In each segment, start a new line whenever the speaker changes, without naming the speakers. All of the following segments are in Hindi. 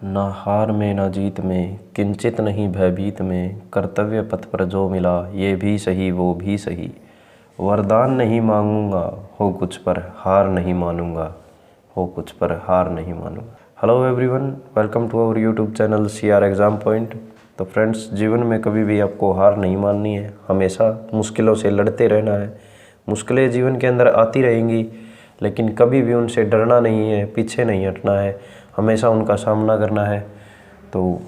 ना हार में ना जीत में, किंचित नहीं भयभीत में, कर्तव्य पथ पर जो मिला ये भी सही वो भी सही। वरदान नहीं मांगूंगा, हो कुछ पर हार नहीं मानूंगा, हो कुछ पर हार नहीं मानूंगा। Hello everyone, welcome to our YouTube channel CR exam point. तो फ्रेंड्स, जीवन में कभी भी आपको हार नहीं माननी है, हमेशा मुश्किलों से लड़ते रहना है। मुश्किलें जीवन के अंदर आती रहेंगी, लेकिन कभी भी उनसे डरना नहीं है, पीछे नहीं हटना है, हमेशा उनका सामना करना है। तो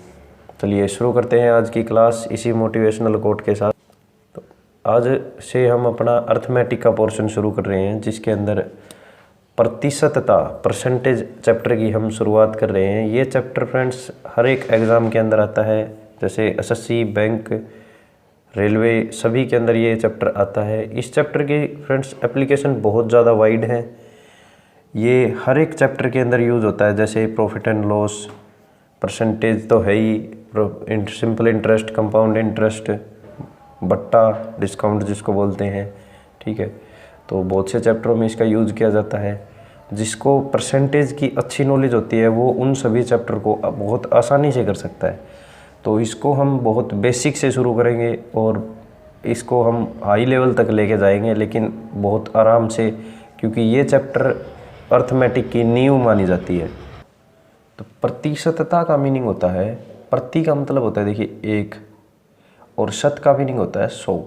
चलिए शुरू करते हैं आज की क्लास इसी मोटिवेशनल कोट के साथ। तो आज से हम अपना अर्थमेटिक का पोर्शन शुरू कर रहे हैं, जिसके अंदर प्रतिशतता परसेंटेज चैप्टर की हम शुरुआत कर रहे हैं। ये चैप्टर फ्रेंड्स हर एक एग्ज़ाम के अंदर आता है, जैसे SSC, बैंक, रेलवे, सभी के अंदर ये चैप्टर आता है। इस चैप्टर की फ्रेंड्स एप्लीकेशन बहुत ज़्यादा वाइड है। ये हर एक चैप्टर के अंदर यूज़ होता है, जैसे प्रॉफिट एंड लॉस, परसेंटेज तो है ही, सिंपल इंटरेस्ट, कंपाउंड इंटरेस्ट, बट्टा, डिस्काउंट जिसको बोलते हैं, ठीक है। तो बहुत से चैप्टरों में इसका यूज़ किया जाता है। जिसको परसेंटेज की अच्छी नॉलेज होती है वो उन सभी चैप्टर को बहुत आसानी से कर सकता है। तो इसको हम बहुत बेसिक से शुरू करेंगे और इसको हम हाई लेवल तक लेके जाएंगे, लेकिन बहुत आराम से, क्योंकि ये चैप्टर अर्थमेटिक की नींव मानी जाती है। तो प्रतिशतता का मीनिंग होता है, प्रति का मतलब होता है देखिए एक, और शत का मीनिंग होता है 100।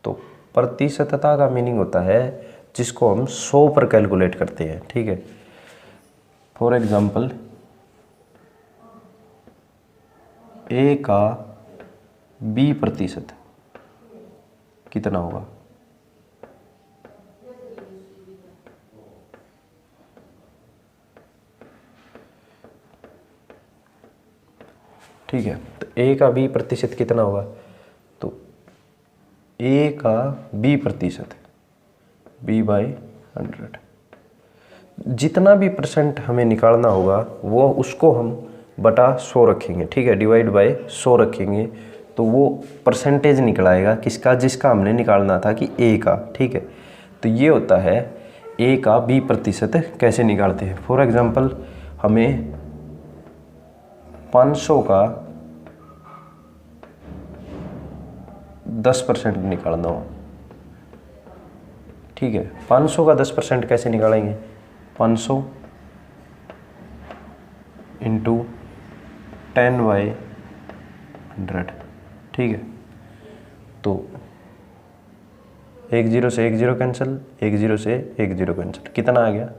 तो प्रतिशतता का मीनिंग होता है जिसको हम 100 पर कैलकुलेट करते हैं, ठीक है। फॉर एग्जाम्पल, A का B% कितना होगा? ठीक है, तो A का B% कितना होगा? तो A का B%, B/100, जितना भी परसेंट हमें निकालना होगा वो उसको हम बटा 100 रखेंगे, ठीक है, डिवाइड बाय 100 रखेंगे। तो वो परसेंटेज निकलाएगा किसका? जिसका हमने निकालना था कि A का, ठीक है। तो ये होता है A का B% कैसे निकालते हैं। फॉर एग्जांपल, हमें 500 का 10% निकालना हो, ठीक है। 500 का 10% कैसे निकालेंगे? 500 इंटू 10/100, ठीक है। तो 1 0 से 1 0 कैंसिल, 1 0 से 1 0 कैंसिल, कितना आ गया?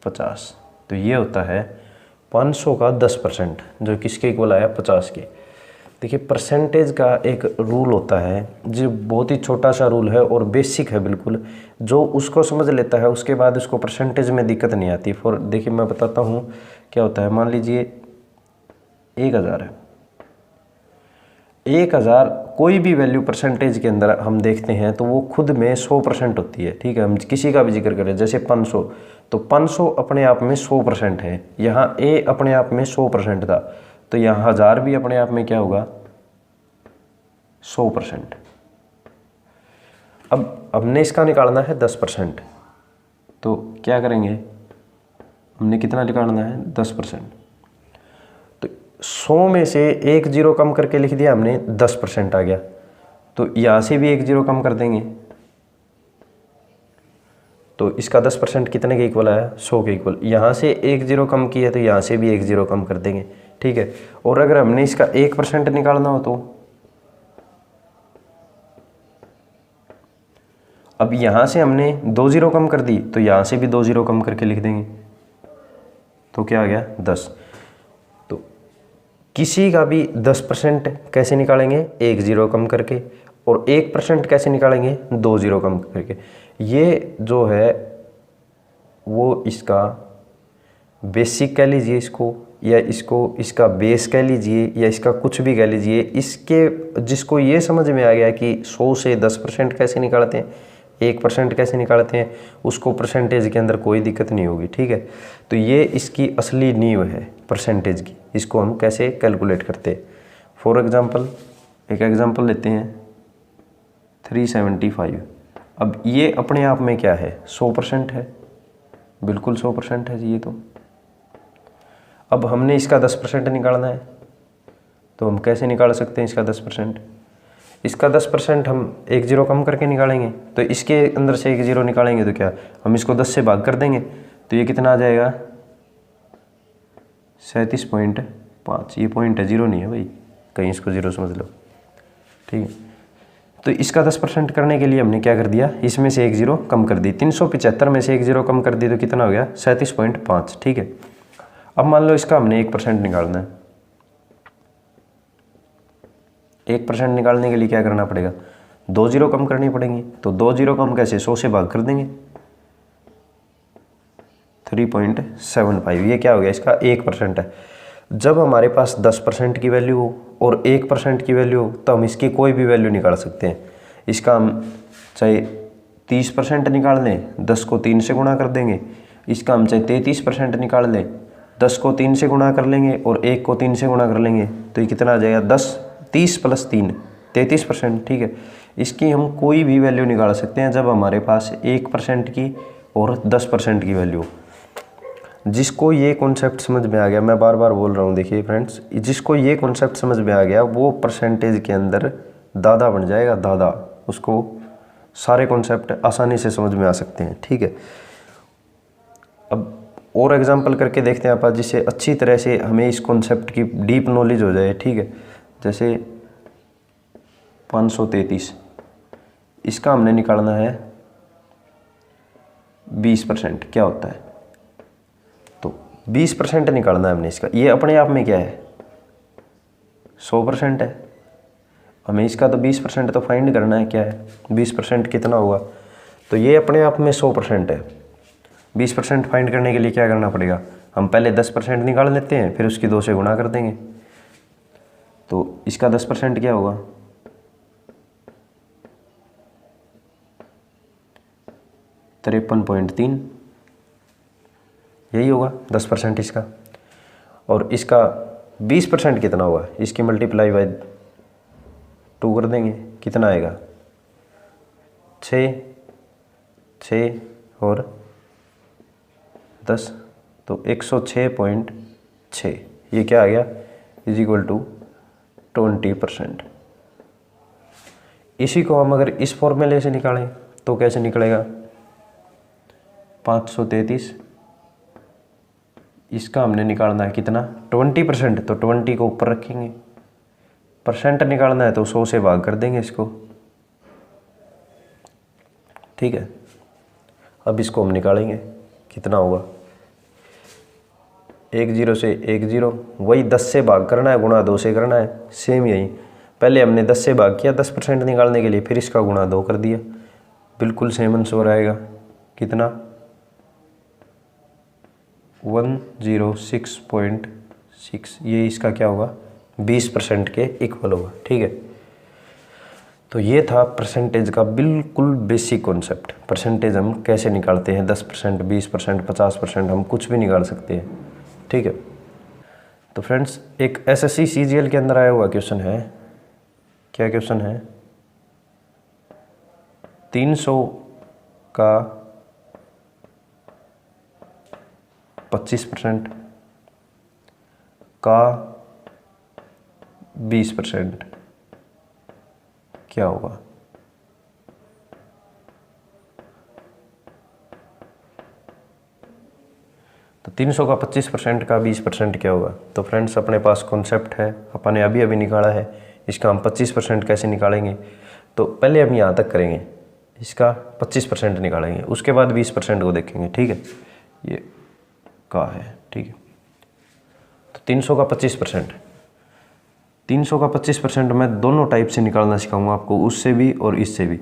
50। तो ये होता है 500 का 10%, जो किसके इक्वल आया? 50 के। देखिए, परसेंटेज का एक रूल होता है जो बहुत ही छोटा सा रूल है और बेसिक है बिल्कुल। जो उसको समझ लेता है उसके बाद उसको परसेंटेज में दिक्कत नहीं आती। फॉर देखिए, मैं बताता हूँ क्या होता है। मान लीजिए 1000 है। 1000 कोई भी वैल्यू परसेंटेज के अंदर हम देखते हैं तो वो खुद में 100% होती है, ठीक है। हम किसी का भी जिक्र करें, जैसे 500, तो 500 अपने आप में 100% है। यहाँ A अपने आप में 100% था, तो यहाँ 1000 भी अपने आप में क्या होगा? 100%। अब हमने इसका निकालना है 10%, तो क्या करेंगे? हमने कितना निकालना है? 10%। तो 100 में से 1 0 कम करके लिख दिया हमने, 10% आ गया। तो यहाँ से भी 1 0 कम कर देंगे, तो इसका 10% कितने के इक्वल आया? 100 के इक्वल। यहाँ से 1 0 कम किया तो यहाँ से भी 1 0 कम कर देंगे, ठीक है। और अगर हमने इसका 1% निकालना हो तो अब यहाँ से हमने 2 0 कम कर दी, तो यहाँ से भी 2 0 कम करके लिख देंगे, तो क्या आ गया? 10। तो किसी का भी 10% कैसे निकालेंगे? 1 0 कम करके। और 1% कैसे निकालेंगे? 2 0 कम करके। ये जो है वो इसका बेसिक कह लीजिए इसको, या इसका बेस कह लीजिए, या इसका कुछ भी कह लीजिए। इसके जिसको ये समझ में आ गया कि 100 से 10% कैसे निकालते हैं, 1% कैसे निकालते हैं, उसको परसेंटेज के अंदर कोई दिक्कत नहीं होगी, ठीक है। तो ये इसकी असली नींव है परसेंटेज की, इसको हम कैसे कैलकुलेट करते हैं। फॉर एग्जांपल, एक एग्जांपल लेते हैं, 375। अब ये अपने आप में क्या है? 100% है, बिल्कुल 100% है ये तो, अब हमने इसका 10% निकालना है, तो हम कैसे निकाल सकते हैं इसका 10%? इसका 10% हम एक जीरो कम करके निकालेंगे, तो इसके अंदर से एक जीरो निकालेंगे तो क्या, हम इसको 10 से भाग कर देंगे, तो ये कितना आ जाएगा 37.5। ये पॉइंट है, जीरो नहीं है भाई, कहीं इसको जीरो समझ लो, ठीक है। तो इसका 10% करने के लिए हमने क्या कर दिया, इसमें से एक जीरो कम कर दी, 375 में से एक जीरो कम कर दी तो कितना हो गया 37.5, ठीक है। अब मान लो इसका हमने 1% निकालना है, 1% निकालने के लिए क्या करना पड़ेगा, 2 जीरो कम करनी पड़ेंगी, तो 2 जीरो कम कैसे, 100 से भाग कर देंगे, 3.75। ये क्या हो गया, इसका 1% है। जब हमारे पास 10% की वैल्यू हो और 1% की वैल्यू हो तो हम इसकी कोई भी वैल्यू निकाल सकते हैं। इसका हम चाहे 30% निकाल लें, 10 को 3 से गुणा कर देंगे। इसका हम चाहे 33% निकाल लें, 10 को 3 से गुणा कर लेंगे और 1 को 3 से गुणा कर लेंगे, तो ये कितना आ जाएगा 30 + 3 33%, ठीक है। इसकी हम कोई भी वैल्यू निकाल सकते हैं जब हमारे पास 1% की और 10% की वैल्यू। जिसको ये कॉन्सेप्ट समझ में आ गया, मैं बार बार बोल रहा हूँ, देखिए फ्रेंड्स, जिसको ये कॉन्सेप्ट समझ में आ गया वो परसेंटेज के अंदर दादा बन जाएगा, दादा। उसको सारे कॉन्सेप्ट आसानी से समझ में आ सकते हैं, ठीक है। अब और एग्जांपल करके देखते हैं आप, जिससे अच्छी तरह से हमें इस कॉन्सेप्ट की डीप नॉलेज हो जाए, ठीक है। जैसे 533, इसका हमने निकालना है 20%, क्या होता है, तो 20% निकालना है हमने इसका। ये अपने आप में क्या है 100% है, हमें इसका तो 20% तो फाइंड करना है, क्या है 20% कितना होगा, तो ये अपने आप में 100% है। 20% फाइंड करने के लिए क्या करना पड़ेगा, हम पहले 10% निकाल लेते हैं, फिर उसकी 2 से गुणा कर देंगे, तो इसका 10% क्या होगा 53.3, यही होगा 10% इसका। और इसका 20% कितना होगा, इसकी मल्टीप्लाई बाय 2 कर देंगे, कितना आएगा 6 और 10, तो 106.6, ये क्या आ गया = 20%। इसी को हम अगर इस फॉर्मूले से निकालें तो कैसे निकलेगा, 533, इसका हमने निकालना है कितना 20%, तो 20 को ऊपर रखेंगे, परसेंट निकालना है तो 100 से भाग कर देंगे इसको, ठीक है। अब इसको हम निकालेंगे, कितना होगा 1 0 से 1 0, वही 10 से भाग करना है, गुणा 2 से करना है, सेम यही। पहले हमने 10 से भाग किया 10% निकालने के लिए, फिर इसका गुणा 2 कर दिया, बिल्कुल सेम आंसर आएगा, कितना 106.6। ये इसका क्या होगा 20% के इक्वल होगा, ठीक है। तो ये था परसेंटेज का बिल्कुल बेसिक कॉन्सेप्ट। परसेंटेज हम कैसे निकालते हैं, 10%, 20%, 50%, हम कुछ भी निकाल सकते हैं, ठीक है। तो फ्रेंड्स, एक SSC CGL के अंदर आया हुआ क्वेश्चन है, क्या क्वेश्चन है, 300 का 25% का 20% क्या होगा। तो 300 का 25% का 20% क्या होगा। तो फ्रेंड्स, अपने पास कॉन्सेप्ट है, अपन ने अभी निकाला है, इसका हम 25% कैसे निकालेंगे। तो पहले हम यहाँ तक करेंगे, इसका 25% निकालेंगे, उसके बाद 20% को देखेंगे, ठीक है। ये का है, ठीक है। तो 300 का 25%, 300 का 25% मैं दोनों टाइप से निकालना सिखाऊंगा आपको, उससे भी और इससे भी।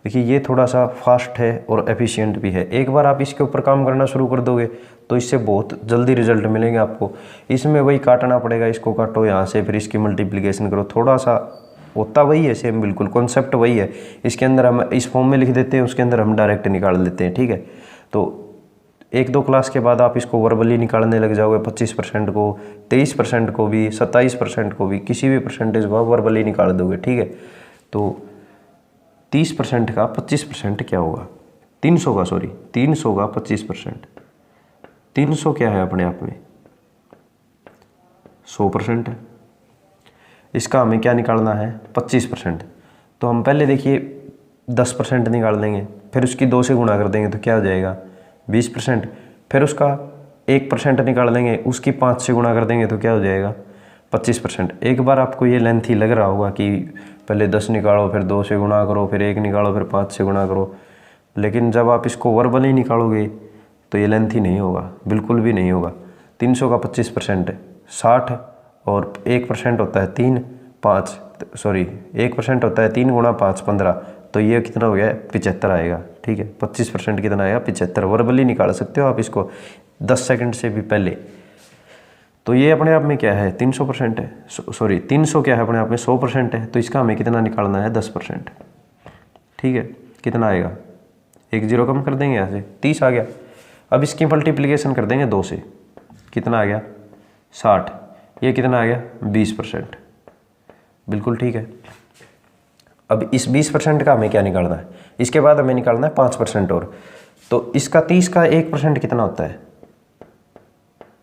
देखिए, ये थोड़ा सा फास्ट है और एफिशिएंट भी है। एक बार आप इसके ऊपर काम करना शुरू कर दोगे तो इससे बहुत जल्दी रिजल्ट मिलेंगे आपको। इसमें वही काटना पड़ेगा, इसको काटो यहाँ से, फिर इसकी मल्टीप्लिकेशन करो, थोड़ा सा होता वही है, सेम बिल्कुल कॉन्सेप्ट वही है। इसके अंदर हम इस फॉर्म में लिख देते हैं, उसके अंदर हम डायरेक्ट निकाल देते हैं, ठीक है। तो 1-2 क्लास के बाद आप इसको वर्बली निकालने लग जाओगे, 25% को, 23% को भी, 27% को भी, किसी भी परसेंटेज को आप वर्बली निकाल दोगे, ठीक है। तो 30% का 25% क्या होगा, 300 का 25%। 300 क्या है अपने आप में 100% है। इसका हमें क्या निकालना है 25%। तो हम पहले देखिए 10% निकाल देंगे, फिर उसकी 2 से गुणा कर देंगे तो क्या हो जाएगा 20%। फिर उसका 1% निकाल देंगे, उसकी 5 से गुणा कर देंगे तो क्या हो जाएगा 25%। एक बार आपको ये लेंथी लग रहा होगा कि पहले 10 निकालो, फिर 2 से गुणा करो, फिर 1 निकालो, फिर 5 से गुणा करो, लेकिन जब आप इसको वर्बली निकालोगे तो ये लेंथी नहीं होगा, बिल्कुल भी नहीं होगा। 300 का 25% 60 और 1% होता है 3 1% होता है 3 गुणा 5 15, तो ये कितना हो गया 75 आएगा। ठीक है, 25% कितना आएगा 75। वर्बली निकाल सकते हो आप इसको 10 सेकंड से भी पहले। तो ये अपने आप में क्या है 300% है, 300 क्या है अपने आप में 100% है। तो इसका हमें कितना निकालना है 10%। ठीक है, कितना आएगा 1 0 कम कर देंगे, यहाँ से 30 आ गया। अब इसकी मल्टीप्लिकेशन कर देंगे 2 से, कितना आ गया 60। ये कितना आ गया 20%। बिल्कुल ठीक है। अब इस 20% का हमें क्या निकालना है, इसके बाद हमें निकालना है 5% और। तो इसका 30 का 1% कितना होता है,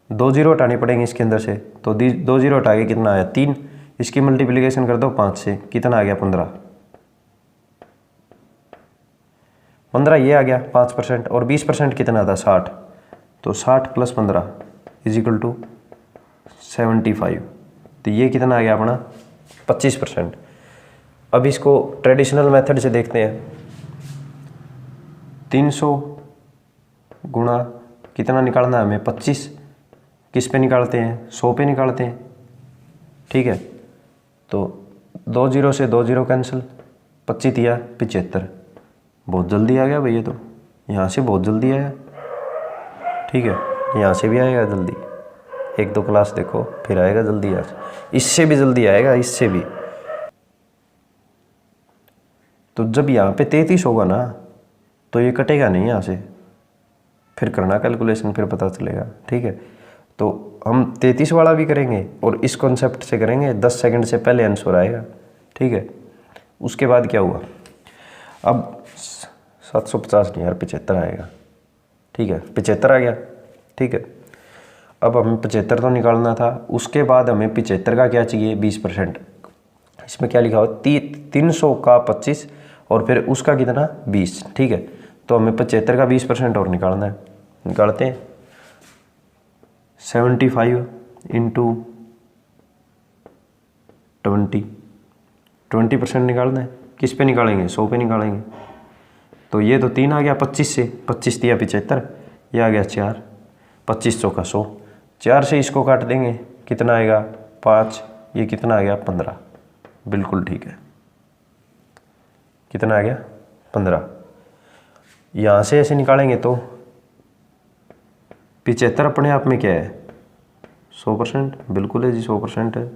2 0 हटाने पड़ेंगे इसके अंदर से, तो 2 0 हटा के कितना आया 3। इसकी मल्टीप्लिकेशन कर दो 5 से, कितना आ गया 15। ये आ गया 5%। और 20% कितना था 60, तो 60 + 15 = 75। तो ये कितना आ गया अपना 25%। अब इसको ट्रेडिशनल मेथड से देखते हैं। 300 गुणा कितना निकालना है हमें 25, किस पे निकालते हैं 100 पे निकालते हैं। ठीक है, तो 2 0 से 2 0 कैंसिल, 25 दिया 75। बहुत जल्दी आ गया भैया, तो यहाँ से बहुत जल्दी आया। ठीक है, यहाँ से भी आएगा जल्दी, 1-2 क्लास देखो फिर आएगा जल्दी। यहाँ से इससे भी जल्दी आएगा, इससे भी। तो जब यहाँ पे 33 होगा ना तो ये कटेगा नहीं यहाँ से, फिर करना कैलकुलेशन, फिर पता चलेगा। ठीक है, तो हम 33 वाला भी करेंगे और इस कॉन्सेप्ट से करेंगे, 10 सेकंड से पहले आंसर आएगा। ठीक है, उसके बाद क्या हुआ, अब 750 नहीं यार 75 आएगा। ठीक है, 75 आ गया। ठीक है, अब हमें 75 तो निकालना था, उसके बाद हमें 75 का क्या चाहिए 20%। इसमें क्या लिखा हो 300 का 25 और फिर उसका कितना 20। ठीक है, तो हमें 75 का 20% और निकालना है। निकालते हैं 75 × 20% निकालना है। किस पे निकालेंगे 100 पे निकालेंगे। तो ये तो 3 आ गया 25 से, 25 दिया 75, ये आ गया 4, 25 का 100। 4 से इसको काट देंगे, कितना आएगा 5, ये कितना आ गया 15। बिल्कुल ठीक है, कितना आ गया 15। यहाँ से ऐसे निकालेंगे तो 75 अपने आप में क्या है 100%। बिल्कुल है जी 100% है।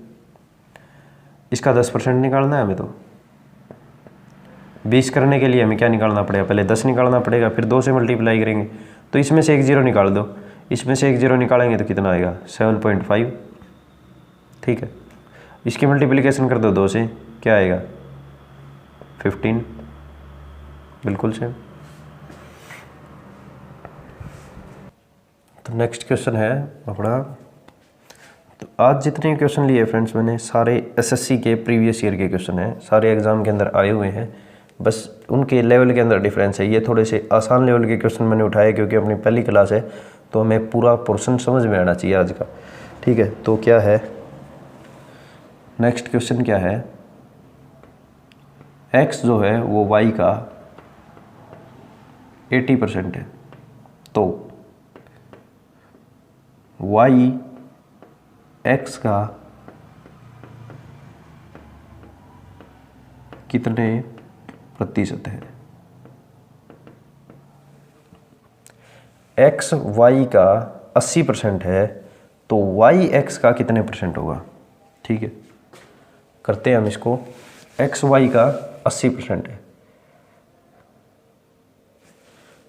इसका 10% निकालना है हमें, तो 20 करने के लिए हमें क्या निकालना पड़ेगा, पहले 10 निकालना पड़ेगा, फिर 2 से मल्टीप्लाई करेंगे। तो इसमें से 1 0 निकाल दो, इसमें से 1 0 निकालेंगे तो कितना आएगा 7.5। ठीक है, इसकी मल्टीप्लिकेशन कर दो 2 से, क्या आएगा 15। बिल्कुल सेम। तो नेक्स्ट क्वेश्चन है अपना। तो आज जितने क्वेश्चन लिए फ्रेंड्स मैंने सारे एसएससी के प्रीवियस ईयर के क्वेश्चन हैं, सारे एग्जाम के अंदर आए हुए हैं, बस उनके लेवल के अंदर डिफरेंस है। ये थोड़े से आसान लेवल के क्वेश्चन मैंने उठाए क्योंकि अपनी पहली क्लास है, तो हमें पूरा पोर्शन समझ में आना चाहिए आज का। ठीक है, तो क्या है नेक्स्ट क्वेश्चन, क्या है x जो है वो y का 80% है, तो y x का कितने प्रतिशत है। x y का 80% है, तो y x का कितने % होगा। ठीक है, करते हैं हम इसको। x y का 80% है,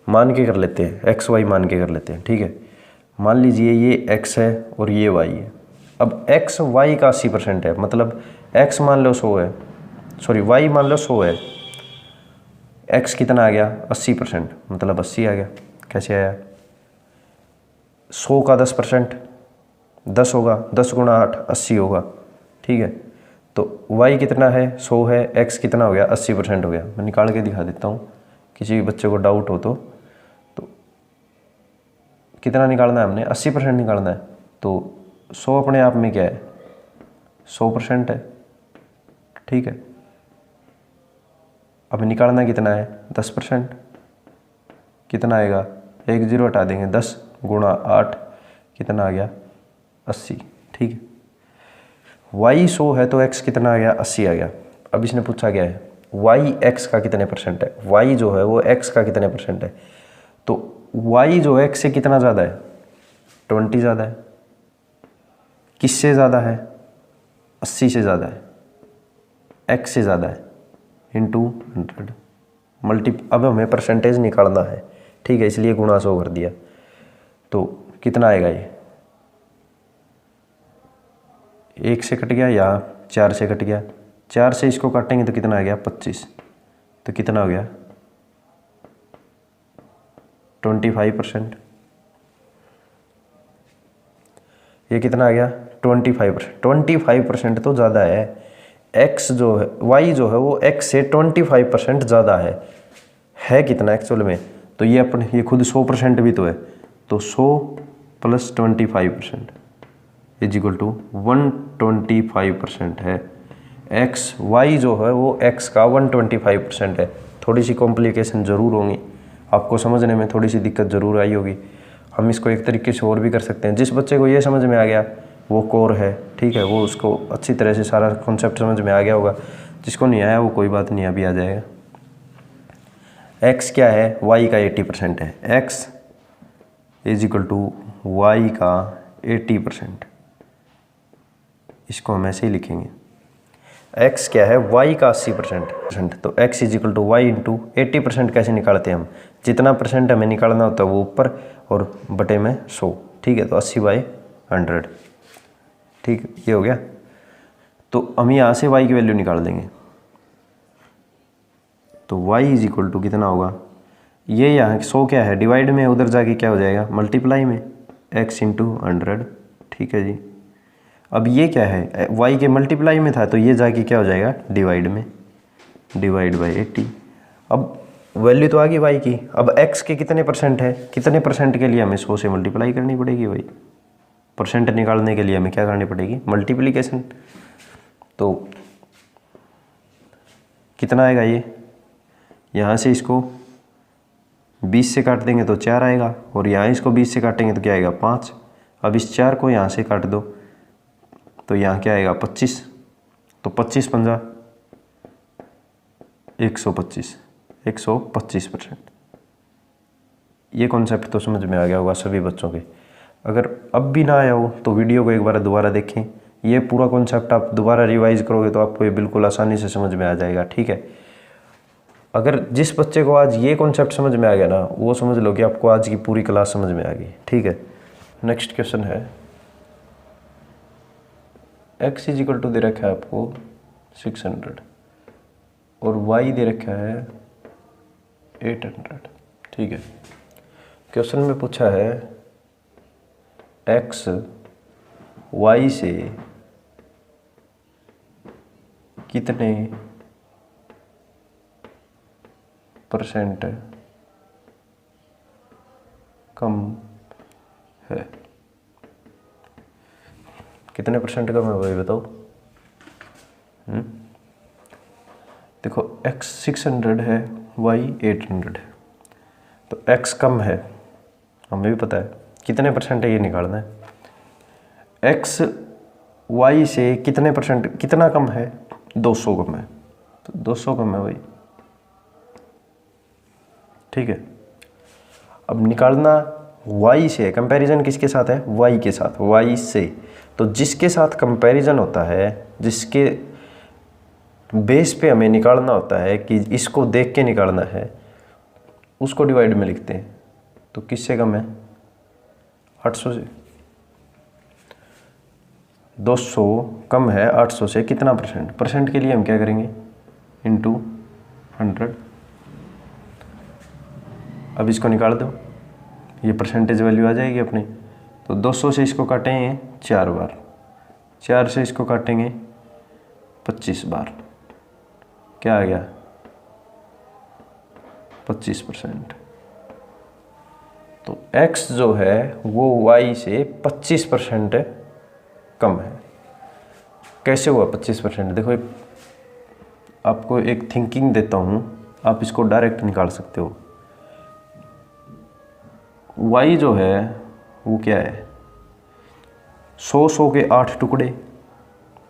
मान के कर लेते हैं, x y मान के कर लेते हैं। ठीक है, मान लीजिए ये x है और ये y है। अब x y का 80% है, मतलब x मान लो 100 है, y मान लो 100 है, x कितना आ गया 80%, मतलब 80 आ गया। कैसे आया 100 का 10%, 10 होगा, 10 गुणा 8 80 होगा, ठीक है। तो y कितना है 100 है, x कितना हो गया 80% हो गया। मैं निकाल के दिखा देता हूँ, किसी भी बच्चे को डाउट हो तो कितना निकालना है हमने 80% निकालना है। तो 100 अपने आप में क्या है 100% है, ठीक है। अब निकालना कितना है 10%, कितना आएगा, एक जीरो हटा देंगे, 10 गुणा 8 कितना आ गया 80, ठीक है। y 100 है तो x कितना आ गया 80 आ गया। अब इसने पूछा क्या है y x का कितने परसेंट है, y जो है वो x का कितने परसेंट है। तो y जो x से कितना ज़्यादा है 20 ज़्यादा है। किससे ज़्यादा है 80 से ज़्यादा है, x से ज़्यादा है, इंटू 100 मल्टी। अब हमें परसेंटेज निकालना है, ठीक है, इसलिए गुणा 100 कर दिया। तो कितना आएगा ये 1 से कट गया या 4 से कट गया, 4 से इसको काटेंगे तो कितना आ गया 25, तो कितना हो गया 25%। ये कितना आ गया 25%। 25% तो ज़्यादा है, x जो है y जो है वो x से 25% ज़्यादा है कितना एक्चुअल में। तो ये अपने ये खुद 100% भी तो है, तो 100 + 25% इज इक्वल टू 125% है। y जो है वो x का 125% है। थोड़ी सी कॉम्प्लिकेशन ज़रूर होंगी, आपको समझने में थोड़ी सी दिक्कत ज़रूर आई होगी। हम इसको एक तरीके से और भी कर सकते हैं। जिस बच्चे को ये समझ में आ गया वो कोर है, ठीक है, वो उसको अच्छी तरह से सारा कॉन्सेप्ट समझ में आ गया होगा। जिसको नहीं आया वो कोई बात नहीं, अभी आ जाएगा। x क्या है y का 80% है, x is equal to y का 80%। इसको हम ऐसे ही लिखेंगे, x क्या है y का 80%। तो x is equal to Y into 80% कैसे निकालते हैं हम, जितना परसेंट हमें निकालना होता है वो ऊपर और बटे में 100, ठीक है। तो 80/100, ठीक, ये हो गया। तो हम यहाँ से y की वैल्यू निकाल देंगे। तो y इज इक्वल टू कितना होगा, ये यहाँ 100 क्या है डिवाइड में, उधर जाके क्या हो जाएगा मल्टीप्लाई में, x इंटू 100, ठीक है जी। अब ये क्या है y के मल्टीप्लाई में था तो ये जाके क्या हो जाएगा डिवाइड में, डिवाइड बाई 80। अब वैल्यू तो आ गई y की। अब x के कितने परसेंट है, कितने परसेंट के लिए हमें 100 से मल्टीप्लाई करनी पड़ेगी भाई। परसेंट निकालने के लिए हमें क्या करनी पड़ेगी मल्टीप्लिकेशन। तो कितना आएगा ये, यहाँ से इसको 20 से काट देंगे तो 4 आएगा, और यहाँ इसको 20 से काटेंगे तो क्या आएगा 5। अब इस 4 को यहाँ से काट दो तो यहाँ क्या आएगा 25। तो 25 पंजा 125, 125%। ये कॉन्सेप्ट तो समझ में आ गया होगा सभी बच्चों के। अगर अब भी ना आया हो तो वीडियो को एक बार दोबारा देखें, ये पूरा कॉन्सेप्ट आप दोबारा रिवाइज करोगे तो आपको ये बिल्कुल आसानी से समझ में आ जाएगा, ठीक है। अगर जिस बच्चे को आज ये कॉन्सेप्ट समझ में आ गया ना, वो समझ लो कि आपको आज की पूरी क्लास समझ में आ गई, ठीक है। नेक्स्ट क्वेश्चन है, x इज इक्वल टू दे रखा है आपको 600 और y दे रखा है 800, ठीक है। क्वेश्चन में पूछा है x y से कितने परसेंट कम है, कितने परसेंट कम है भाई बताओ। देखो x 600 है y 800 है, तो x कम है हमें भी पता है, कितने परसेंट है ये निकालना है। x y से कितने परसेंट कितना कम है 200 कम है, तो 200 कम है भाई, ठीक है। अब निकालना y से, कंपैरिजन किसके साथ है y के साथ, y से। तो जिसके साथ कंपैरिजन होता है, जिसके बेस पे हमें निकालना होता है कि इसको देख के निकालना है, उसको डिवाइड में लिखते हैं। तो किससे कम है 800 से। 200 कम है 800 से कितना परसेंट, परसेंट के लिए हम क्या करेंगे इंटू 100। अब इसको निकाल दो, ये परसेंटेज वैल्यू आ जाएगी अपनी। तो 200 से इसको काटेंगे 4 बार, 4 से इसको काटेंगे 25 बार, क्या आ गया 25%। तो x जो है वो y से 25% कम है। कैसे हुआ 25%? देखो आपको एक थिंकिंग देता हूँ, आप इसको डायरेक्ट निकाल सकते हो। y जो है वो क्या है, 100 के 8 टुकड़े,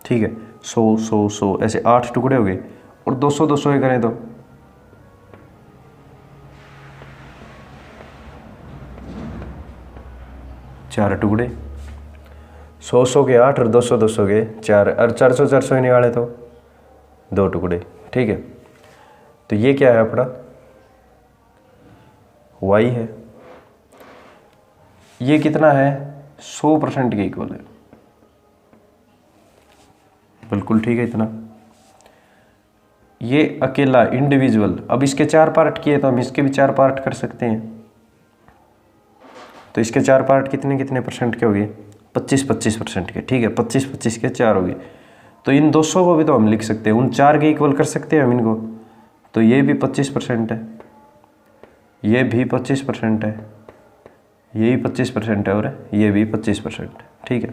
ठीक है, 100 ऐसे 8 टुकड़े हो गए, और 200 के करें तो 4 टुकड़े, 100 के 8 और 200 के 4, और 400 ही निकाले तो 2 टुकड़े, ठीक है। तो ये क्या है अपना y है, ये कितना है 100% के इक्वल है, बिल्कुल ठीक है इतना। ये अकेला इंडिविजुअल, अब इसके 4 पार्ट किए तो हम इसके भी 4 पार्ट कर सकते हैं। तो इसके 4 पार्ट कितने परसेंट के हो गए, 25% के, ठीक है, 25 के 4 हो गए। तो इन 200 को भी तो हम लिख सकते हैं, उन 4 के इक्वल कर सकते हैं हम इनको। तो ये भी 25% है, ये भी 25% है, ये भी 25% है, और ये भी 25%, ठीक है।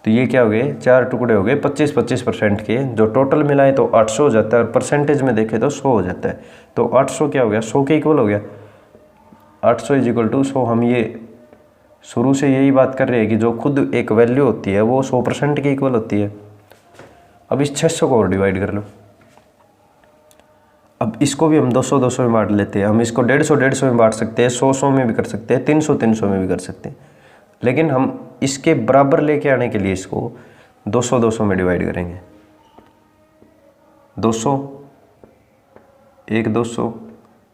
तो ये क्या हो गए, 4 टुकड़े हो गए 25% के, जो टोटल मिलाए तो 800 हो जाता है, और परसेंटेज में देखें तो 100 हो जाता है। तो 800 क्या हो गया, 100 के इक्वल हो गया। 800 = 100। हम ये शुरू से यही बात कर रहे हैं कि जो खुद एक वैल्यू होती है वो 100% के इक्वल होती है। अब इस 600 को और डिवाइड कर लो। अब इसको भी हम 200 में बांट लेते हैं, हम इसको 150 में बांट सकते हैं, 100 में भी कर सकते हैं, 300 में भी कर सकते हैं। लेकिन हम इसके बराबर लेके आने के लिए इसको 200 में डिवाइड करेंगे। 200, एक 200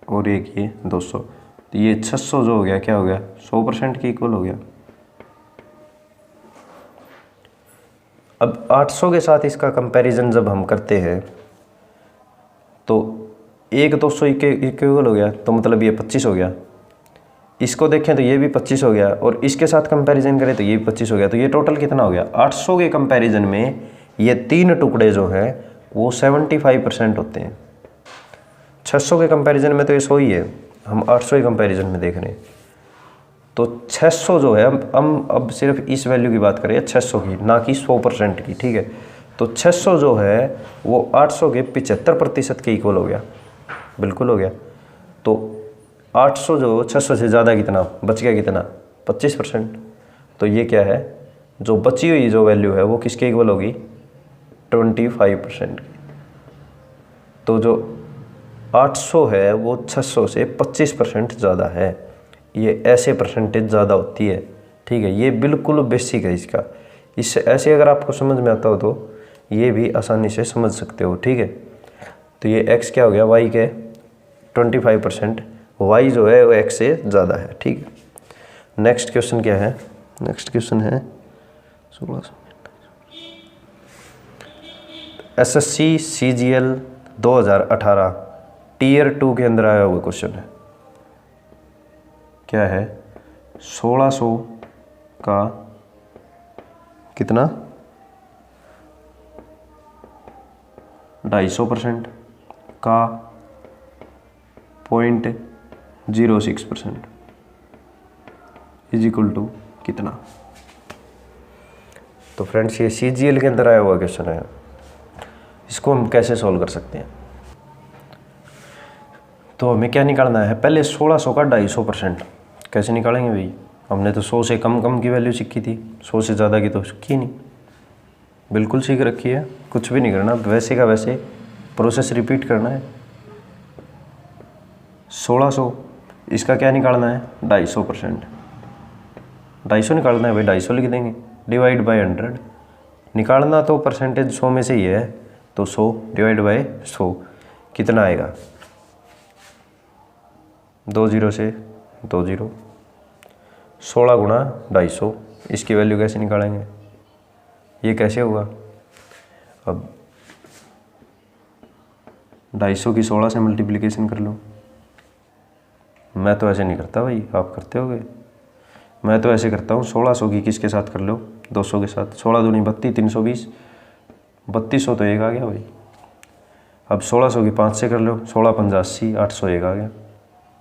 और एक ये 200, तो ये 600 जो हो गया क्या हो गया, 100% के इक्वल हो गया। अब 800 के साथ इसका कंपैरिजन जब हम करते हैं तो एक 200 के इक्वल हो गया, तो मतलब ये 25 हो गया। इसको देखें तो ये भी 25 हो गया, और इसके साथ कंपैरिजन करें तो ये भी 25 हो गया। तो ये टोटल कितना हो गया, 800 के कंपैरिजन में ये 3 टुकड़े जो हैं वो 75% होते हैं। 600 के कंपैरिजन में तो ये 100 ही है, हम 800 के कंपैरिजन में देख रहे हैं। तो 600 जो है, हम अब सिर्फ इस वैल्यू की बात करें 600 की, ना कि 100% की, ठीक है। तो 600 जो है वो 800 के 75% के इक्वल हो गया, बिल्कुल हो गया। तो 800 जो 600 से ज़्यादा कितना बच गया, कितना 25%। तो ये क्या है, जो बची हुई जो वैल्यू है वो किसके इक्वल होगी, 25% की। तो जो 800 है वो 600 से 25% ज़्यादा है। ये ऐसे परसेंटेज ज़्यादा होती है, ठीक है। ये बिल्कुल बेसिक है इसका। इससे ऐसे अगर आपको समझ में आता हो तो ये भी आसानी से समझ सकते हो, ठीक है। तो ये x क्या हो गया, y के 25%, y जो है वो x से ज़्यादा है, ठीक है। नेक्स्ट क्वेश्चन क्या है, नेक्स्ट क्वेश्चन है 1600। SSC CGL 2018 Tier 2 के अंदर आया हुआ क्वेश्चन है। क्या है, 1600 का कितना 250% का 0.06% इज इक्वल टू कितना। तो फ्रेंड्स ये CGL के अंदर आया हुआ क्वेश्चन है, इसको हम कैसे सॉल्व कर सकते हैं। तो हमें क्या निकालना है, पहले 1600 का 250% कैसे निकालेंगे भाई, हमने तो 100 से कम की वैल्यू सीखी थी, 100 से ज़्यादा की तो सीखी नहीं, बिल्कुल सीख रखी है, कुछ भी नहीं करना, वैसे का वैसे प्रोसेस रिपीट करना है। 1600 इसका क्या निकालना है, 250%, 250 निकालना है भाई, 250 लिख देंगे, डिवाइड बाय 100 निकालना, तो परसेंटेज 100 में से ही है, तो 100 डिवाइड बाय 100 कितना आएगा, 2 0 से 2 0, 16 गुणा 250, इसकी वैल्यू कैसे निकालेंगे, ये कैसे होगा। अब 250 की 16 से मल्टीप्लिकेशन कर लो, मैं तो ऐसे नहीं करता भाई, आप करते होगे। मैं तो ऐसे करता हूँ 1600 की किसके साथ कर लो, 200 के साथ। 16 दूनी 32, 320, 3200 तो एक आ गया भाई। अब 1600 की 5 से कर लो, 16 5 80, 801 आ गया,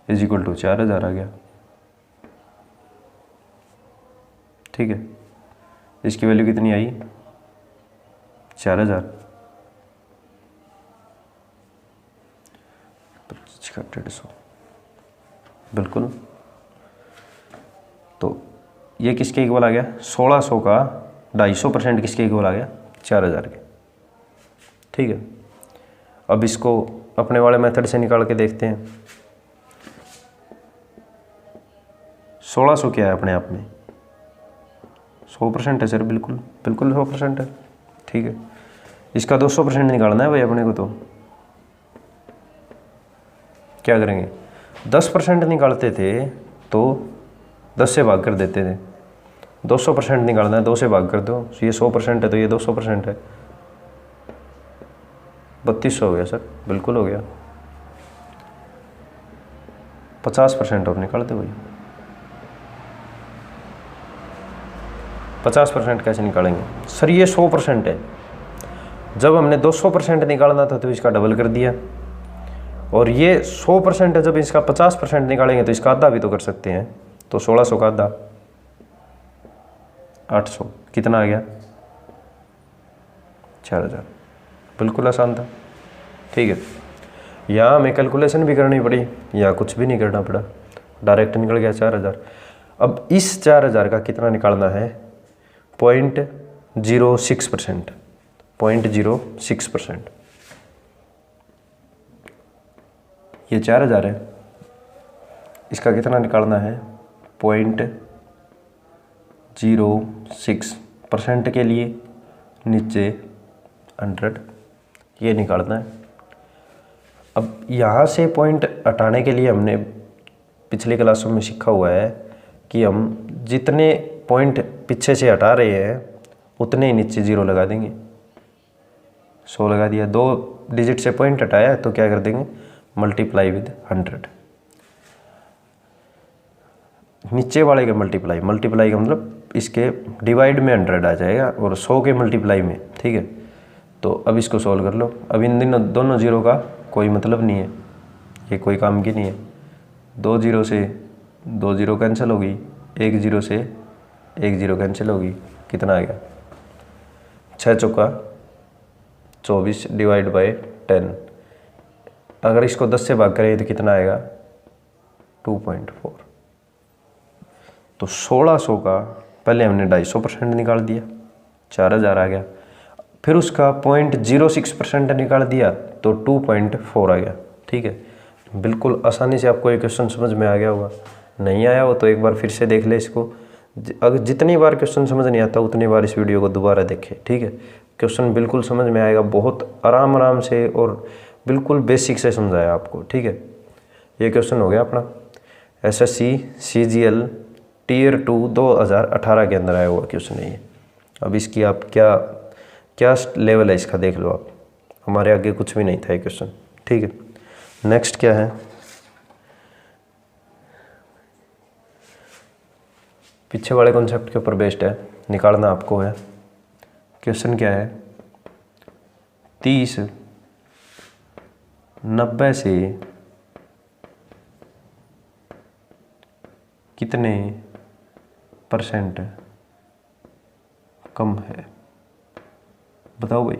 इज इक्वल टू 4000 आ गया। ठीक है, इसकी वैल्यू कितनी आई, 4000। 150, बिल्कुल। तो ये किसके इक्वल आ गया, 1600 का 250% किसके इक्वल आ गया, 4000 के। ठीक है, अब इसको अपने वाले मेथड से निकाल के देखते हैं। 1600 क्या है अपने आप में, 100% है सर, बिल्कुल बिल्कुल 100% है। ठीक है, इसका 200% निकालना है भाई अपने को। तो क्या करेंगे, 10% निकालते थे तो 10 से भाग कर देते थे। 200% निकालना है, 2 से भाग कर दो, ये 100% है तो ये 200% है, 3200 हो गया सर, बिल्कुल हो गया। 50% और निकालते भाई। 50% कैसे निकालेंगे सर, ये 100% है। जब हमने 200% निकालना था तो इसका डबल कर दिया, और ये 100% है, जब इसका 50% निकालेंगे तो इसका आधा भी तो कर सकते हैं। तो 1600 का आधा 800, कितना आ गया, 4000। बिल्कुल आसान था। ठीक है, यहाँ हमें कैलकुलेशन भी करनी पड़ी, या कुछ भी नहीं करना पड़ा, डायरेक्ट निकल गया 4000। अब इस 4000 का कितना निकालना है, 0.06%, 0.06%। ये 4000 है, इसका कितना निकालना है, 0.06% के लिए नीचे 100, ये निकालना है। अब यहाँ से पॉइंट हटाने के लिए हमने पिछले क्लासों में सीखा हुआ है कि हम जितने पॉइंट पीछे से हटा रहे हैं उतने ही नीचे 0 लगा देंगे। 100 लगा दिया, 2 डिजिट से पॉइंट हटाया तो क्या कर देंगे, मल्टीप्लाई विद 100। नीचे वाले के मल्टीप्लाई का मतलब इसके डिवाइड में 100 आ जाएगा, और 100 के मल्टीप्लाई में। ठीक है, तो अब इसको सॉल्व कर लो। अब इन दोनों जीरो का कोई मतलब नहीं है, ये कोई काम की नहीं है। 2 0 से 2 0 कैंसिल होगी, 1 0 से 1 0 कैंसिल होगी, कितना आ गया, 6 चौका 24 डिवाइड बाय 10। अगर इसको 10 से भाग करें तो कितना आएगा, 2.4। तो 1600 का पहले हमने 250% निकाल दिया, 4000 आ गया। फिर उसका 0.06% निकाल दिया तो 2.4 आ गया। ठीक है, बिल्कुल आसानी से आपको ये क्वेश्चन समझ में आ गया होगा। नहीं आया हो तो एक बार फिर से देख ले इसको। अगर जितनी बार क्वेश्चन समझ नहीं आता उतनी बार इस वीडियो को दोबारा देखें। ठीक है, क्वेश्चन बिल्कुल समझ में आएगा, बहुत आराम से और बिल्कुल बेसिक से समझाया आपको। ठीक है, ये क्वेश्चन हो गया अपना SSC CGL Tier 2 2018 के अंदर आया हुआ क्वेश्चन है ये। अब इसकी आप क्या लेवल है इसका देख लो आप, हमारे आगे कुछ भी नहीं था ये क्वेश्चन। ठीक है, नेक्स्ट क्या है, पीछे वाले कॉन्सेप्ट के ऊपर बेस्ड है, निकालना आपको है। क्वेश्चन क्या है, 30 90 से कितने % कम है, बताओ भाई।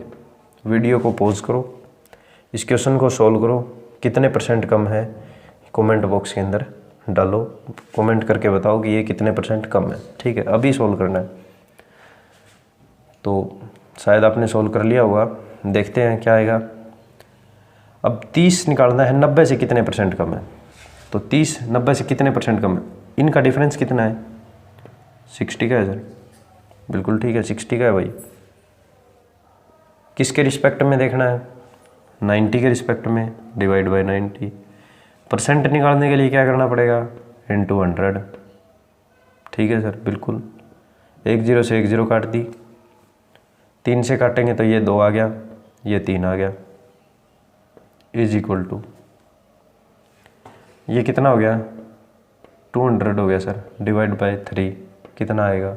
वीडियो को पॉज करो, इस क्वेश्चन को सॉल्व करो, कितने % कम है कमेंट बॉक्स के अंदर डालो, कमेंट करके बताओ कि ये कितने % कम है। ठीक है, अभी सॉल्व करना है। तो शायद आपने सॉल्व कर लिया होगा, देखते हैं क्या आएगा। अब 30 निकालना है 90 से कितने % कम है, तो 30 90 से कितने % कम है, इनका डिफरेंस कितना है, 60 का है सर, बिल्कुल ठीक है 60 का है भाई। किसके रिस्पेक्ट में देखना है, 90 के रिस्पेक्ट में, डिवाइड बाय 90। % निकालने के लिए क्या करना पड़ेगा, इंटू 100। ठीक है सर, बिल्कुल। 1 0 से 1 0 काट दी, 3 से काटेंगे तो ये 2 आ गया, ये 3 आ गया, इज इक्वल टू ये कितना हो गया, 200 हो गया सर, डिवाइड बाय 3 कितना आएगा,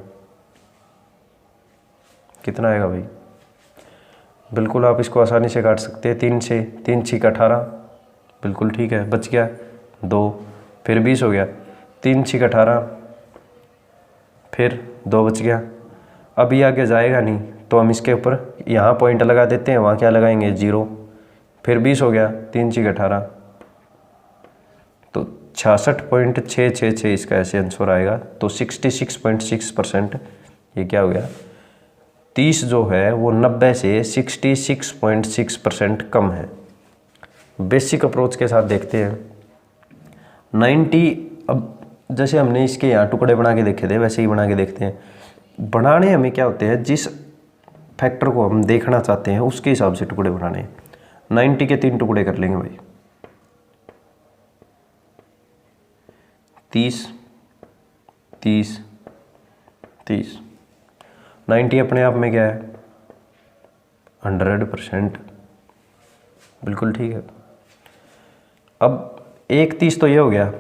कितना आएगा भाई? बिल्कुल आप इसको आसानी से काट सकते हैं। 3 6 का 18, बिल्कुल ठीक है, बच गया 2, फिर 20 हो गया। 3 6 का 18, फिर 2 बच गया। अब ये आगे जाएगा नहीं तो हम इसके ऊपर यहाँ पॉइंट लगा देते हैं, वहाँ क्या लगाएंगे 0, फिर 20 हो गया। 3 6 का 18, तो 66.666 इसका ऐसे आंसर आएगा। तो 66.6% ये क्या हो गया, 30 जो है वो 90 से 66.6% कम है। बेसिक अप्रोच के साथ देखते हैं 90। अब जैसे हमने इसके यहाँ टुकड़े बना के देखे थे वैसे ही बना के देखते हैं। बनाने हमें क्या होते हैं, जिस फैक्टर को हम देखना चाहते हैं उसके हिसाब से टुकड़े बनाने हैं। 90 के 3 टुकड़े कर लेंगे भाई, 30 30 30। 90 अपने आप में क्या है, 100%, बिल्कुल ठीक है। अब 1 30 तो ये हो गया,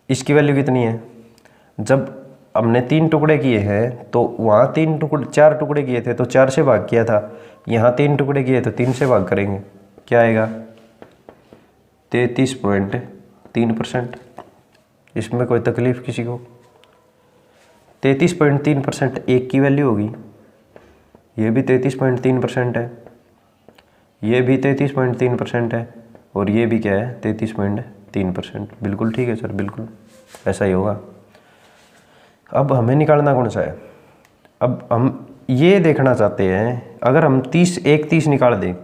इसकी वैल्यू कितनी है, जब हमने 3 टुकड़े किए हैं तो वहाँ 4 टुकड़े किए थे तो 4 से भाग किया था, यहाँ 3 टुकड़े किए तो 3 से भाग करेंगे, क्या आएगा 33.3%। इसमें कोई तकलीफ किसी को? 33.3% एक की वैल्यू होगी, ये भी 33.3% है, ये भी 33.3% है, और ये भी क्या है 33.3%। बिल्कुल ठीक है सर, बिल्कुल ऐसा ही होगा। अब हमें निकालना कौन सा है, अब हम ये देखना चाहते हैं अगर हम 1 30 निकाल दें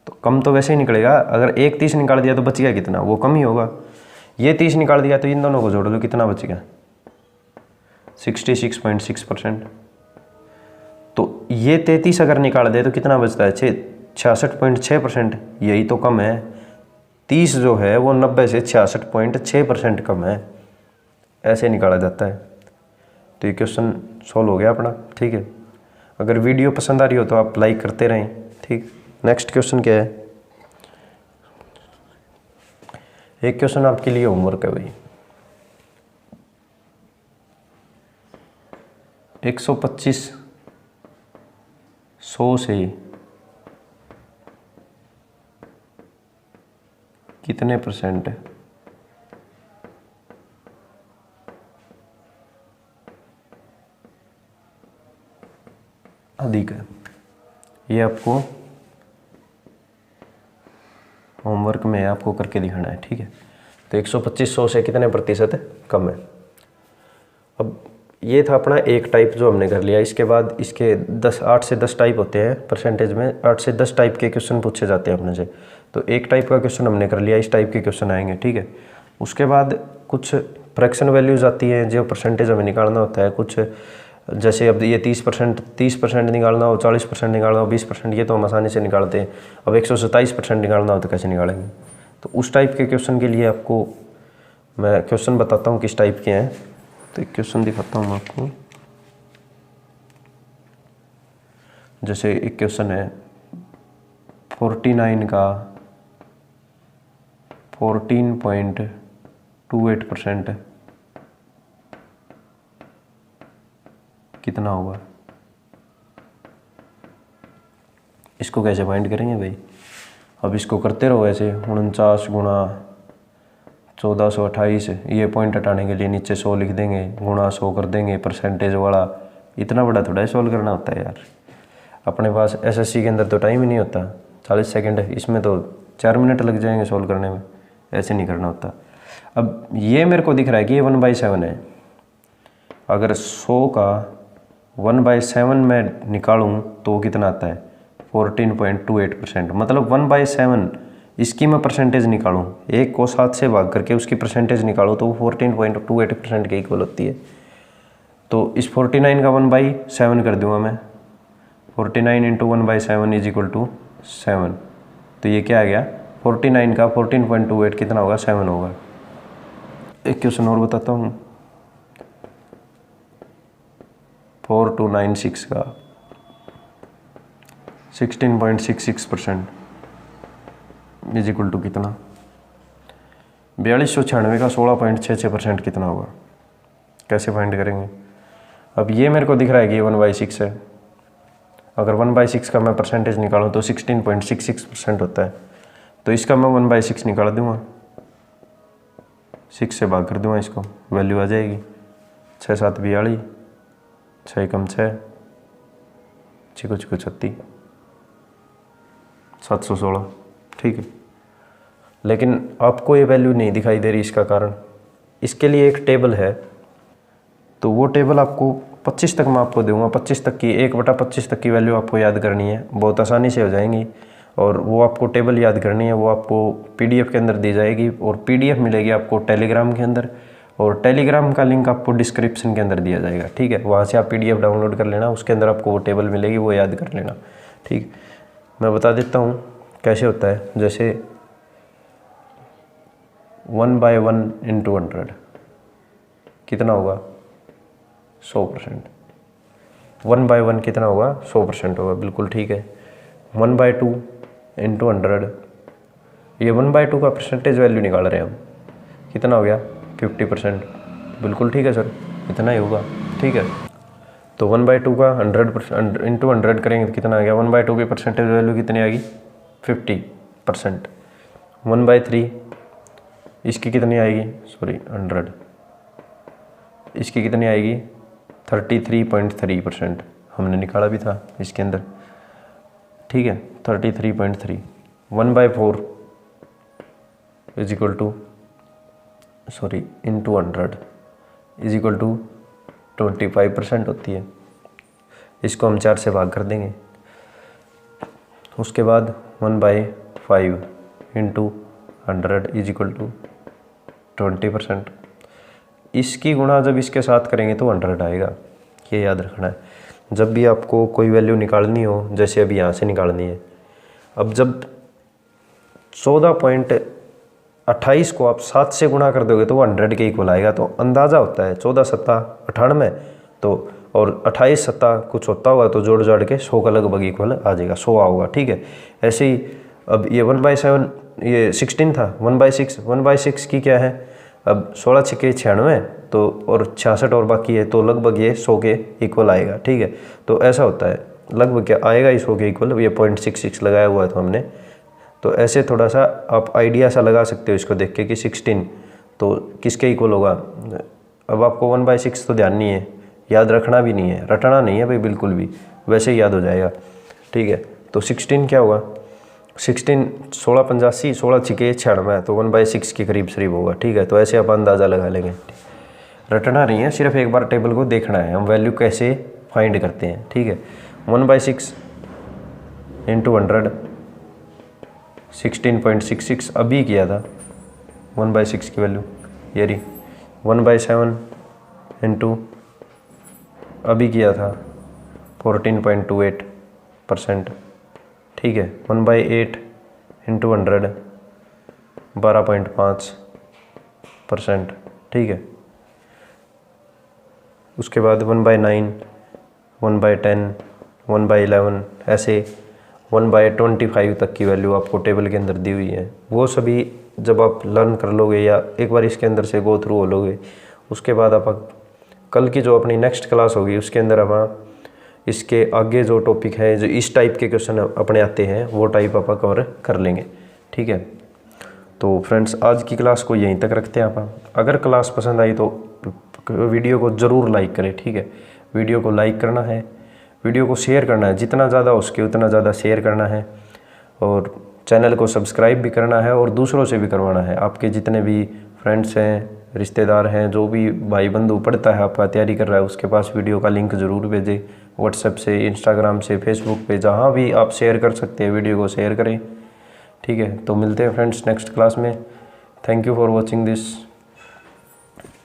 तो कम तो वैसे ही निकलेगा। अगर 1 30 निकाल दिया तो बच गया कितना, वो कम ही होगा। ये 30 निकाल दिया तो इन दोनों को जोड़ लो, कितना बच गया 66.6%। तो ये 33 अगर निकाल दे तो कितना बचता है 66.6%, यही तो कम है। 30 जो है वो 90 से 66.6% कम है, ऐसे निकाला जाता है। तो ये क्वेश्चन सॉल्व हो गया अपना, ठीक है। अगर वीडियो पसंद आ रही हो तो आप लाइक करते रहें, ठीक। नेक्स्ट क्वेश्चन क्या है, एक क्वेश्चन आपके लिए होमवर्क है भाई। 125 100 से कितने % अधिक है, ये आपको होमवर्क में आपको करके दिखाना है, ठीक है। तो 125 100 से कितने % कम है। अब ये था अपना एक टाइप जो हमने कर लिया। इसके बाद इसके 8 से 10 टाइप होते हैं परसेंटेज में, 8 से 10 टाइप के क्वेश्चन पूछे जाते हैं अपने से। तो एक टाइप का क्वेश्चन हमने कर लिया, इस टाइप के क्वेश्चन आएंगे, ठीक है। उसके बाद कुछ फ्रैक्शन वैल्यूज आती हैं जो परसेंटेज हमें निकालना होता है। कुछ जैसे अब ये 30% निकालना हो, 40% निकालना हो, 20%, ये तो हम आसानी से निकालते हैं। अब 127% निकालना हो तो कैसे निकालेंगे। तो उस टाइप के क्वेश्चन के लिए आपको मैं क्वेश्चन बताता हूँ किस टाइप के हैं। तो एक क्वेश्चन दिखाता हूँ आपको। जैसे एक क्वेश्चन है 49 का 14.28% कितना होगा। इसको कैसे फाइंड करेंगे भाई। अब इसको करते रहो ऐसे, 49 गुणा 1428, ये पॉइंट हटाने के लिए नीचे 100 लिख देंगे, गुणा 100 कर देंगे, परसेंटेज वाला। इतना बड़ा थोड़ा सॉल्व करना होता है यार, अपने पास एसएससी के अंदर तो टाइम ही नहीं होता 40 सेकंड, इसमें तो 4 मिनट लग जाएंगे सॉल्व करने में, ऐसे नहीं करना होता। अब ये मेरे को दिख रहा है कि ये 1/7 है। अगर 100 का 1/7 में निकालूं तो कितना आता है 14.28%। मतलब 1/7 इसकी मैं परसेंटेज निकालूं, एक को 7 से भाग करके उसकी परसेंटेज निकालूं तो वो 14.28% के इक्वल होती है। तो इस 49 का 1/7 कर दूंगा मैं, 49 × 1/7 = 7। तो ये क्या आ गया 49 का 14.28 कितना होगा 7 होगा। एक क्वेश्चन और बताता हूँ, 4296 का 16.66% = कितना। 4296 का 16.66% कितना होगा, कैसे फाइंड करेंगे। अब ये मेरे को दिख रहा है कि ये 1/6 है। अगर 1/6 का मैं परसेंटेज निकालूँ तो 16.66% होता है। तो इसका मैं 1/6 निकाल दूंगा, 6 से भाग कर दूंगा इसको, वैल्यू आ जाएगी 6 7 42, 6 कम 6 6 36 716, ठीक है। लेकिन आपको ये वैल्यू नहीं दिखाई दे रही, इसका कारण इसके लिए एक टेबल है। तो वो टेबल आपको 25 तक मैं आपको दूंगा, 25 तक की 1/25 तक की वैल्यू आपको याद करनी है, बहुत आसानी से हो जाएंगी। और वो आपको टेबल याद करनी है, वो आपको PDF के अंदर दी जाएगी और PDF मिलेगी आपको टेलीग्राम के अंदर, और टेलीग्राम का लिंक आपको डिस्क्रिप्शन के अंदर दिया जाएगा, ठीक है। वहाँ से आप PDF डाउनलोड कर लेना, उसके अंदर आपको वो टेबल मिलेगी, वो याद कर लेना, ठीक। मैं बता देता हूँ कैसे होता है। जैसे 1/1 × 100 कितना होगा, 100%। 1/1 कितना होगा, 100% होगा, बिल्कुल ठीक है। 1/2 × 100, ये 1/2 का परसेंटेज वैल्यू निकाल रहे हैं हम, कितना हो गया, 50%, बिल्कुल ठीक है सर, इतना ही होगा, ठीक है। तो 1/2 का 100% × 100 करेंगे तो कितना आ गया, 1/2 की परसेंटेज वैल्यू कितनी आ गई, 50%। 1/3 इसकी कितनी आएगी, सॉरी 100, इसकी कितनी आएगी, 33.3% हमने निकाला भी था इसके अंदर, ठीक है, 33.3। 1/4 is equal to × 100 is equal to 25% होती है। इसको हम 4 से भाग कर देंगे। उसके बाद 1/5 × 100 इज इक्वल टू 20%। इसकी गुणा जब इसके साथ करेंगे तो 100 आएगा, ये याद रखना है। जब भी आपको कोई वैल्यू निकालनी हो, जैसे अभी यहाँ से निकालनी है, अब जब 14.28 को आप 7 से गुणा कर दोगे तो वो 100 के इक्वल आएगा। तो अंदाज़ा होता है 14 7 98, तो और 28 7 कुछ होता होगा, तो जोड़ जाड़ के 100 का लगभग इक्वल आ जाएगा, 100 होगा, ठीक है। ऐसे ही अब ये 1/7 ये 16 था, 1/6 की क्या है, अब 16 × 6 = 96, तो और 66 और बाकी है, तो लगभग ये 100 के इक्वल आएगा, ठीक है। तो ऐसा होता है, लगभग क्या आएगा, 100 के इक्वल। ये 0.66 लगाया हुआ है तो हमने, तो ऐसे थोड़ा सा आप आइडिया सा लगा सकते हो इसको देख के कि 16 तो किसके इक्वल होगा। अब आपको 1/6 तो ध्यान नहीं है, याद रखना भी नहीं है, रटना नहीं है भाई बिल्कुल भी, वैसे ही याद हो जाएगा, ठीक है। तो 16 क्या होगा, 16 16 85, 16 × 6 = 96, तो 1/6 के करीब होगा, ठीक है। तो ऐसे आप अंदाज़ा लगा लेंगे, रटना नहीं है, सिर्फ एक बार टेबल को देखना है हम वैल्यू कैसे फाइंड करते हैं, ठीक है। 1/6 × 100 16.66 अभी किया था 1/6 की वैल्यू, ये रही। 1/7 × अभी किया था 14.28%, ठीक है। 1/8 × 100 12.5%, ठीक है। उसके बाद 1/9 1/10 1/11 ऐसे 1/25 तक की वैल्यू आपको टेबल के अंदर दी हुई है। वो सभी जब आप लर्न कर लोगे या एक बार इसके अंदर से गो थ्रू हो लोगे, उसके बाद आप कल की जो अपनी नेक्स्ट क्लास होगी उसके अंदर आप इसके आगे जो टॉपिक है, जो इस टाइप के क्वेश्चन अपने आते हैं, वो टाइप आप कवर कर लेंगे, ठीक है। तो फ्रेंड्स आज की क्लास को यहीं तक रखते हैं आप। अगर क्लास पसंद आई तो वीडियो को ज़रूर लाइक करें, ठीक है। वीडियो को लाइक करना है, वीडियो को शेयर करना है, जितना ज़्यादा हो सके उतना ज़्यादा शेयर करना है, और चैनल को सब्सक्राइब भी करना है और दूसरों से भी करवाना है। आपके जितने भी फ्रेंड्स हैं, रिश्तेदार हैं, जो भी भाई बंधु पढ़ता है, आपका तैयारी कर रहा है, उसके पास वीडियो का लिंक ज़रूर भेजें। व्हाट्सएप से, इंस्टाग्राम से, फेसबुक पे, जहाँ भी आप शेयर कर सकते हैं वीडियो को शेयर करें, ठीक है। तो मिलते हैं फ्रेंड्स नेक्स्ट क्लास में। Thank you for watching this.